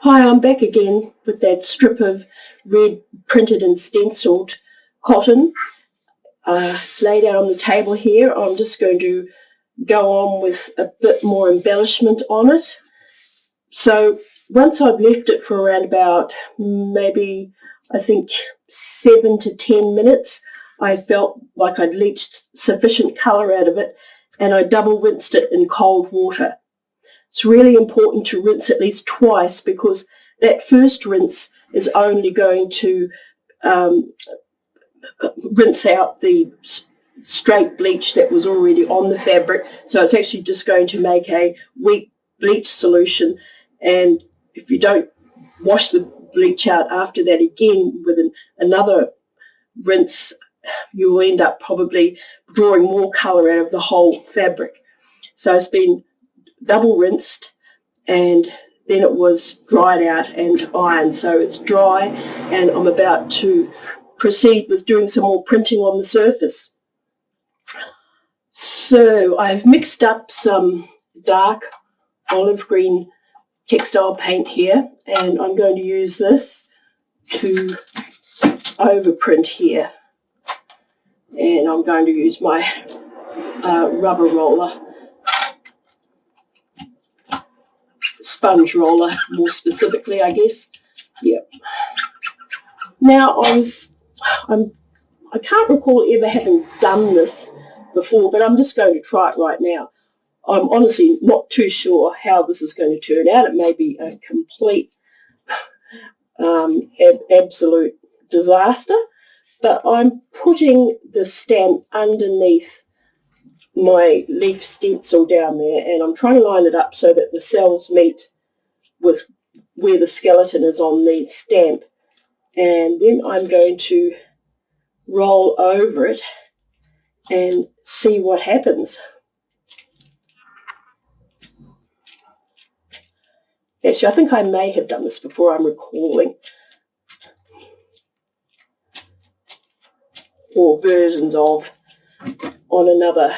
Hi, I'm back again with that strip of red printed and stenciled cotton. It's laid out on the table here. I'm just going to go on with a bit more embellishment on it. So once I've left it for around about maybe, I think, 7 to 10 minutes, I felt like I'd leached sufficient colour out of it, and I double rinsed it in cold water. It's really important to rinse at least twice, because that first rinse is only going to rinse out the straight bleach that was already on the fabric. So it's actually just going to make a weak bleach solution. And if you don't wash the bleach out after that again with another rinse, you will end up probably drawing more colour out of the whole fabric. So it's been double rinsed, and then it was dried out and ironed, so it's dry, and I'm about to proceed with doing some more printing on the surface. So I've mixed up some dark olive green textile paint here, and I'm going to use this to overprint here, and I'm going to use my rubber roller, sponge roller more specifically, I guess. Yep. Now I can't recall ever having done this before, but I'm just going to try it right now. I'm honestly not too sure how this is going to turn out. It may be a complete absolute disaster, but I'm putting the stamp underneath my leaf stencil down there, and I'm trying to line it up so that the cells meet with where the skeleton is on the stamp, and then I'm going to roll over it and see what happens. Actually, I think I may have done this before, I'm recalling, or versions of, on another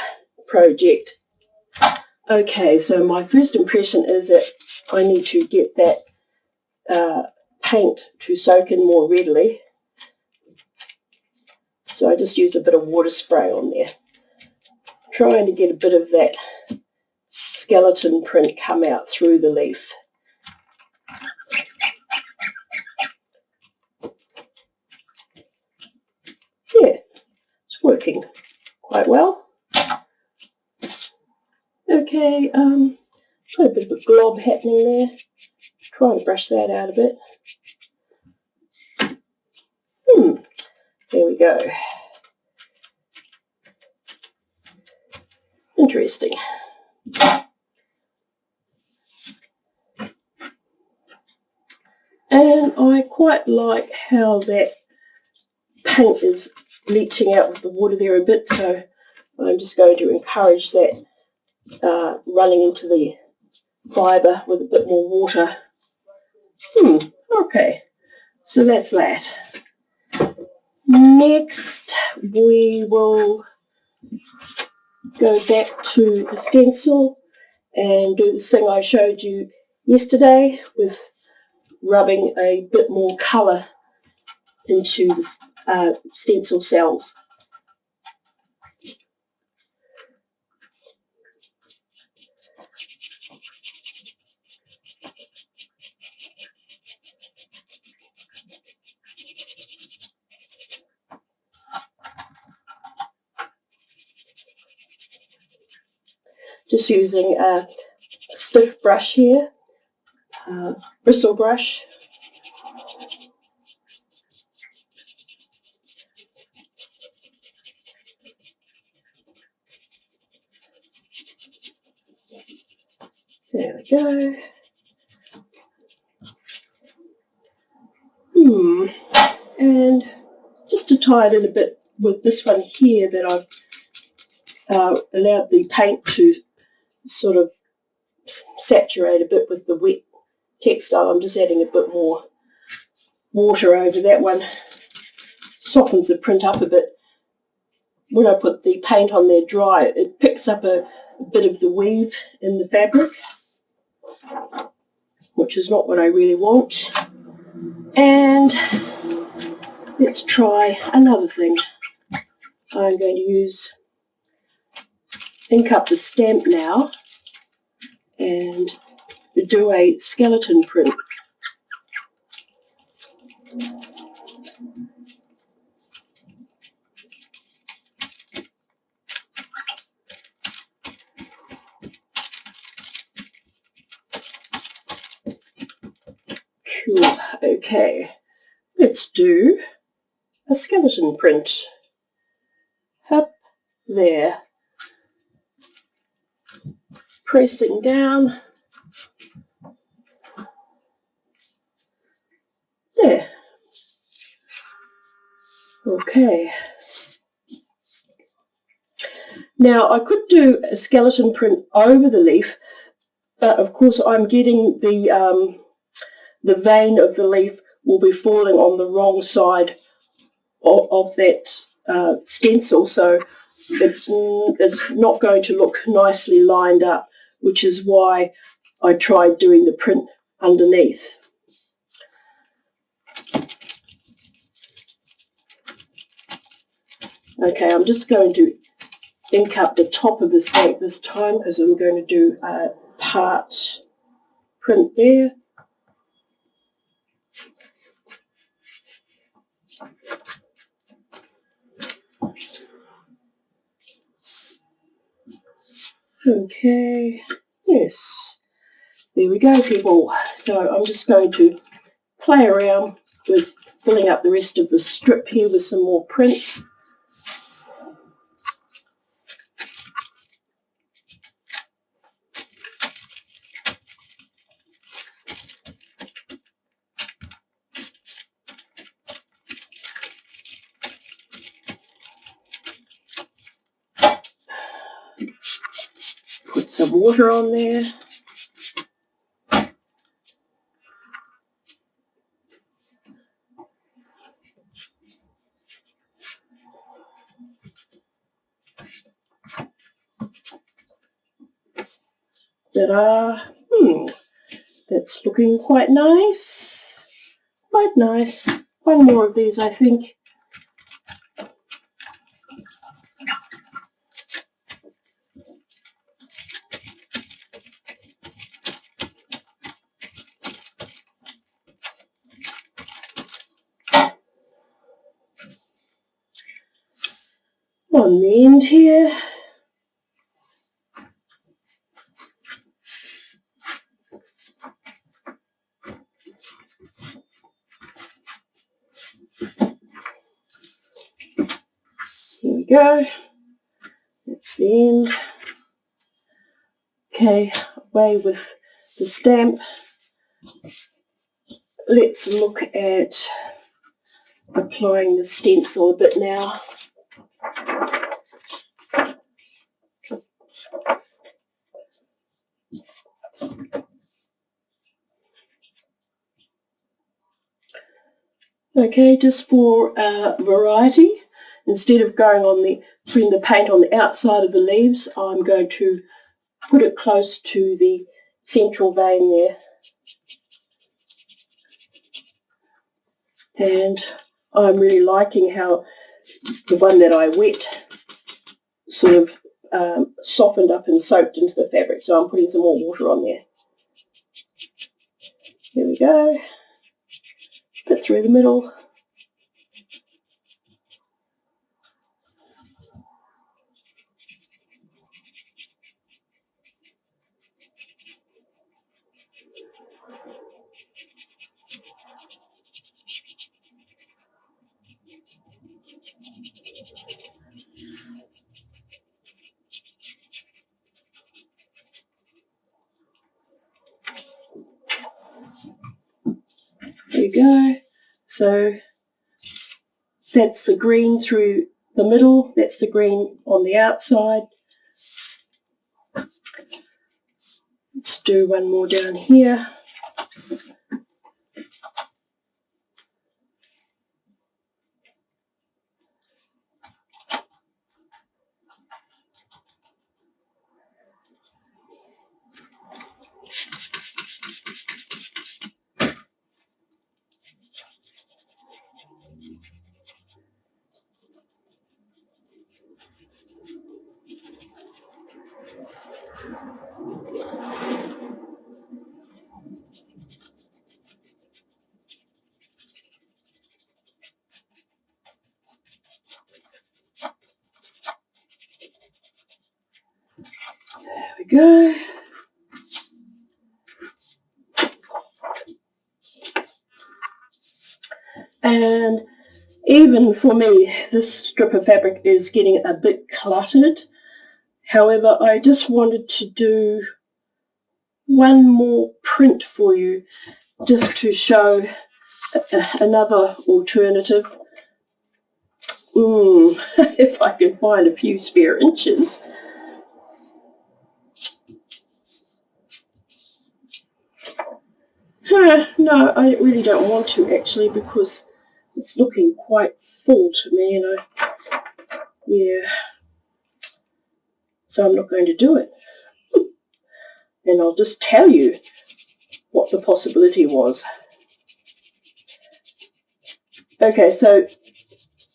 project. Okay, so my first impression is that I need to get that paint to soak in more readily. So I just use a bit of water spray on there, trying to get a bit of that skeleton print come out through the leaf. Yeah, it's working quite well. Okay, got a bit of a glob happening there. Try to brush that out a bit. There we go. Interesting. And I quite like how that paint is leaching out with the water there a bit, so I'm just going to encourage that running into the fibre with a bit more water. Okay, so that's that. Next, we will go back to the stencil and do this thing I showed you yesterday with rubbing a bit more colour into the stencil cells. Just using a stiff brush here, bristle brush. There we go. And just to tie it in a bit with this one here that I've allowed the paint to sort of saturate a bit with the wet textile, I'm just adding a bit more water over that one. Softens the print up a bit. When I put the paint on there dry, it picks up a bit of the weave in the fabric. which is not what I really want. And let's try another thing. I'm going to ink up the stamp now and do a skeleton print. Cool. Okay, let's do a skeleton print. Up there. Pressing down. There. Okay. Now I could do a skeleton print over the leaf, but of course I'm getting the vein of the leaf will be falling on the wrong side of that stencil, so it's not going to look nicely lined up, which is why I tried doing the print underneath. Okay, I'm just going to ink up the top of the stamp this time because I'm going to do a part print there. Okay, yes, there we go, people. So I'm just going to play around with filling up the rest of the strip here with some more prints. Put some water on there. Ta-da! That's looking quite nice. Quite nice. One more of these, I think. On the end here. Here we go. That's the end. Okay, away with the stamp. Let's look at applying the stencil a bit now. Okay, just for variety, instead of putting the paint on the outside of the leaves, I'm going to put it close to the central vein there. And I'm really liking how the one that I wet sort of softened up and soaked into the fabric, so I'm putting some more water on there. Here we go. Bit through the middle. There you go. So that's the green through the middle, that's the green on the outside. Let's do one more down here. There we go. And even for me, this strip of fabric is getting a bit cluttered. However, I just wanted to do one more print for you, just to show another alternative. If I can find a few spare inches. No, I really don't want to actually, because it's looking quite full to me, and yeah, so I'm not going to do it. And I'll just tell you what the possibility was. Okay, so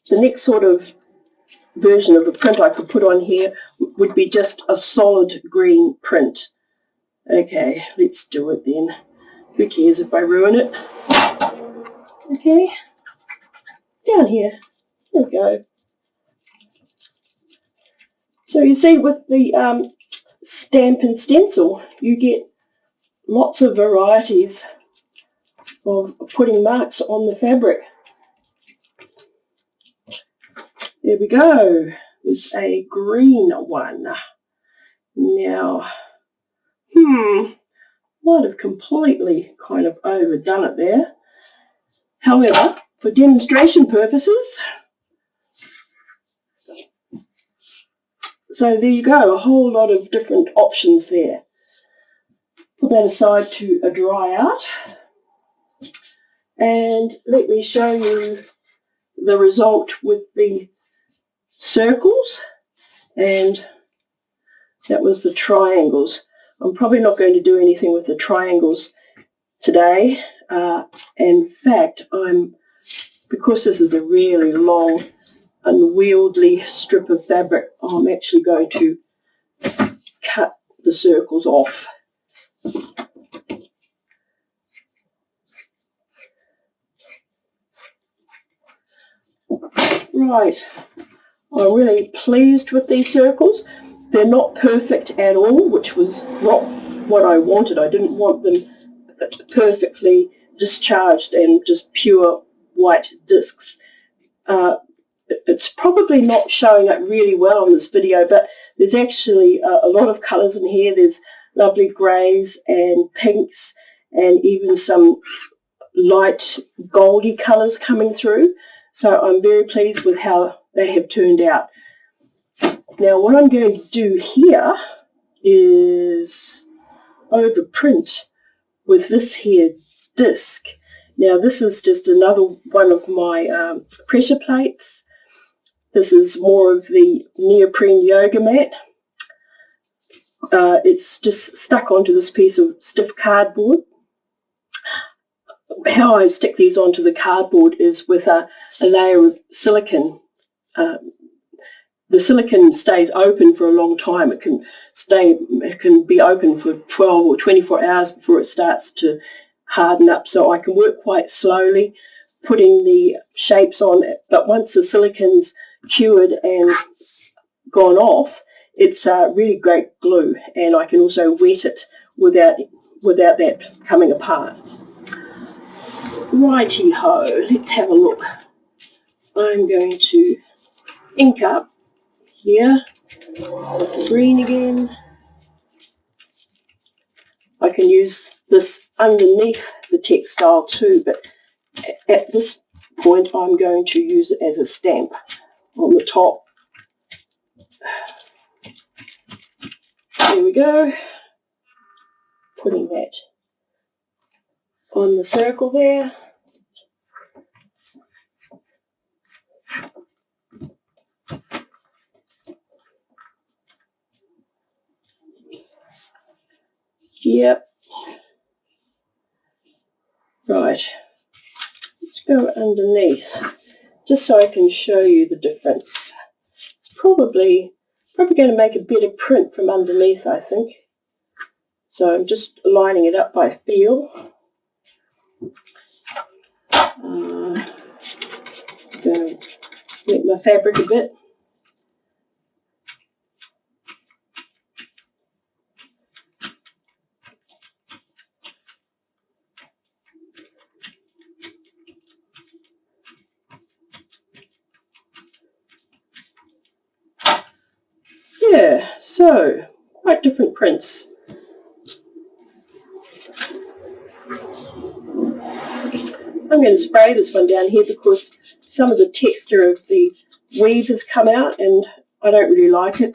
the next sort of version of a print I could put on here would be just a solid green print. Okay, let's do it then. Who cares if I ruin it? Okay, down here. There we go. So you see, with the stamp and stencil, you get lots of varieties of putting marks on the fabric. There we go. There's a green one. Now, might have completely kind of overdone it there. However, for demonstration purposes, so there you go, a whole lot of different options there. Put that aside to dry out, and let me show you the result with the circles, and that was the triangles. I'm probably not going to do anything with the triangles today. In fact, because this is a really long, unwieldy strip of fabric, I'm actually going to cut the circles off. Right, I'm really pleased with these circles. They're not perfect at all, which was not what I wanted. I didn't want them perfectly discharged and just pure white discs. It's probably not showing up really well on this video, but there's actually a lot of colours in here. There's lovely greys and pinks and even some light goldy colours coming through. So I'm very pleased with how they have turned out. Now what I'm going to do here is overprint with this here disc. Now this is just another one of my pressure plates. This is more of the neoprene yoga mat. It's just stuck onto this piece of stiff cardboard. How I stick these onto the cardboard is with a layer of silicone. The silicone stays open for a long time. It can be open for 12 or 24 hours before it starts to harden up. So I can work quite slowly, putting the shapes on it. But once the silicone's cured and gone off, it's really great glue, and I can also wet it without that coming apart. Righty-ho, let's have a look. I'm going to ink up here with the green again. I can use this underneath the textile too, but at this point I'm going to use it as a stamp on the top. There we go. Putting that on the circle there. Yep. Right. Let's go underneath, just so I can show you the difference. It's probably going to make a better print from underneath, I think. So I'm just lining it up by feel. Going to wet my fabric a bit. Yeah, so quite different prints. I'm going to spray this one down here because some of the texture of the weave has come out and I don't really like it.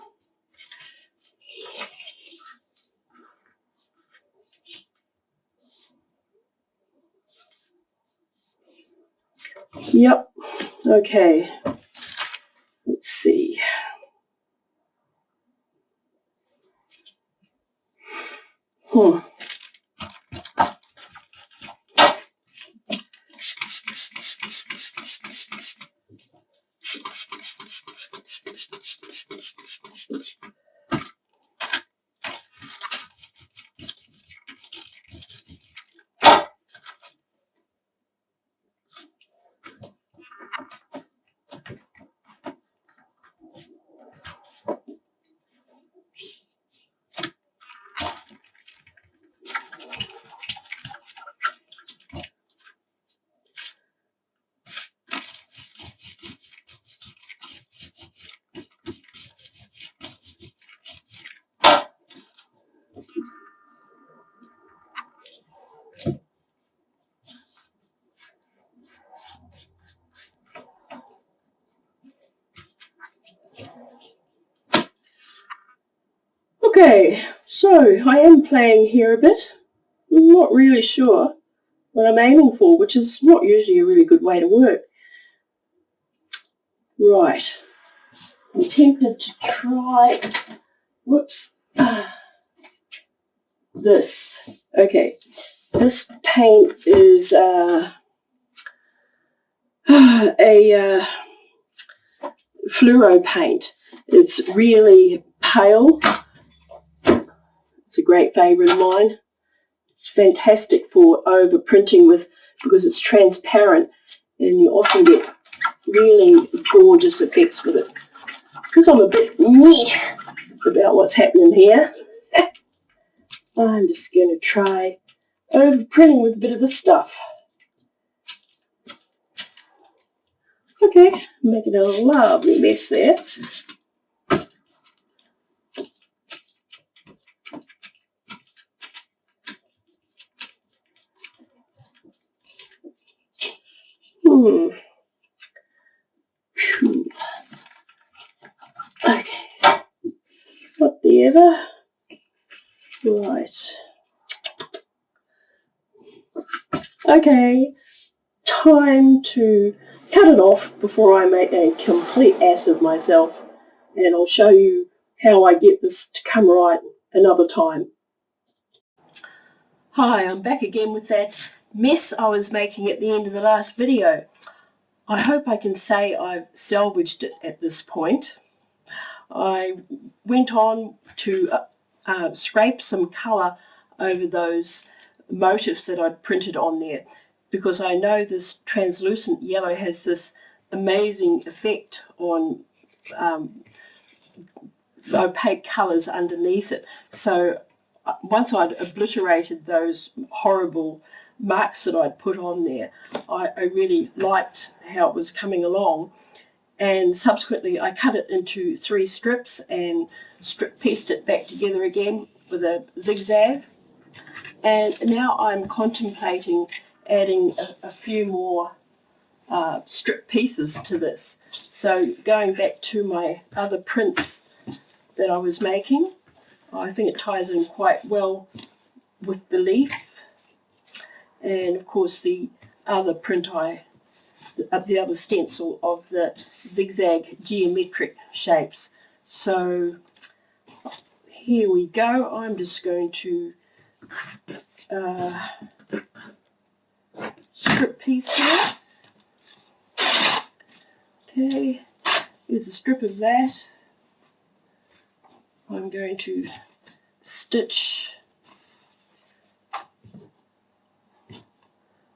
Yep, okay, let's see. Okay, so I am playing here a bit. I'm not really sure what I'm aiming for, which is not usually a really good way to work. Right, I'm tempted to try, this. Okay, this paint is a fluoro paint. It's really pale. It's a great favourite of mine. It's fantastic for overprinting with because it's transparent and you often get really gorgeous effects with it. Because I'm a bit meh about what's happening here, I'm just going to try overprinting with a bit of this stuff. Okay, making a lovely mess there. Phew. Okay, whatever. Right. Okay, time to cut it off before I make a complete ass of myself, and I'll show you how I get this to come right another time. Hi, I'm back again with that mess I was making at the end of the last video. I hope I can say I've salvaged it at this point. I went on to scrape some colour over those motifs that I'd printed on there because I know this translucent yellow has this amazing effect on opaque colours underneath it. So once I'd obliterated those horrible marks that I'd put on there, I really liked how it was coming along. And subsequently I cut it into 3 strips and pieced it back together again with a zigzag. And now I'm contemplating adding a few more strip pieces to this. So going back to my other prints that I was making, I think it ties in quite well with the leaf. And of course the other print the other stencil of the zigzag geometric shapes. So here we go. I'm just going to strip piece here. Okay, here's a strip of that. I'm going to stitch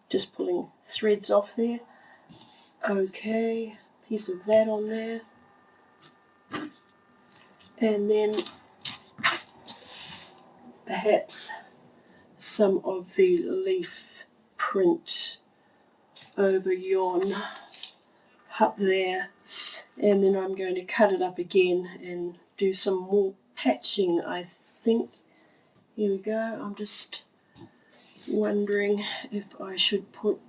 just pulling threads off there. Okay, piece of that on there. And then perhaps some of the leaf print over yon up there, and then I'm going to cut it up again and do some more patching, I think. Here we go. I'm just wondering if I should put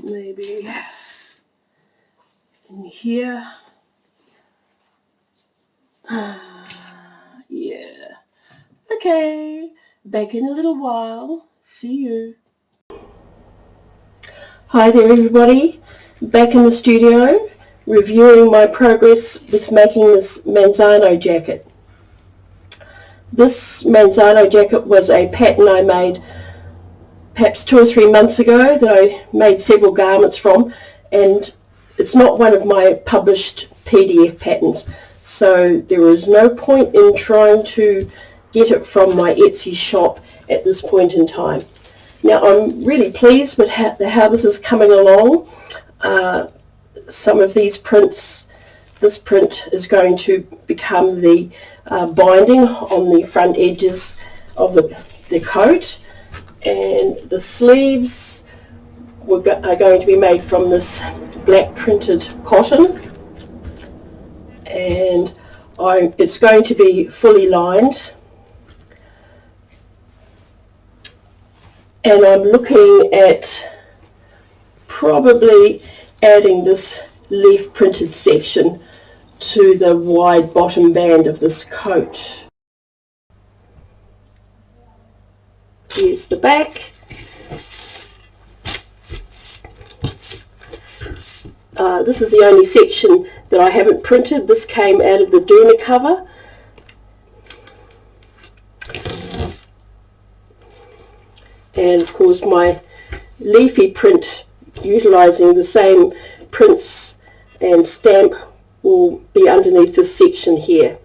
maybe in here. Yeah. Okay. Back in a little while. See you. Hi there everybody. Back in the studio reviewing my progress with making this Manzano jacket. This Manzano jacket was a pattern I made perhaps 2 or 3 months ago that I made several garments from, and it's not one of my published PDF patterns, so there is no point in trying to get it from my Etsy shop at this point in time. Now I'm really pleased with how this is coming along. Some of these prints, this print is going to become the binding on the front edges of the coat, and the sleeves are going to be made from this black printed cotton, and it's going to be fully lined. And I'm looking at probably adding this leaf printed section to the wide bottom band of this coat. Here's the back. This is the only section that I haven't printed. This came out of the Doona cover. And of course my leafy print, utilising the same prints and stamp, will be underneath this section here.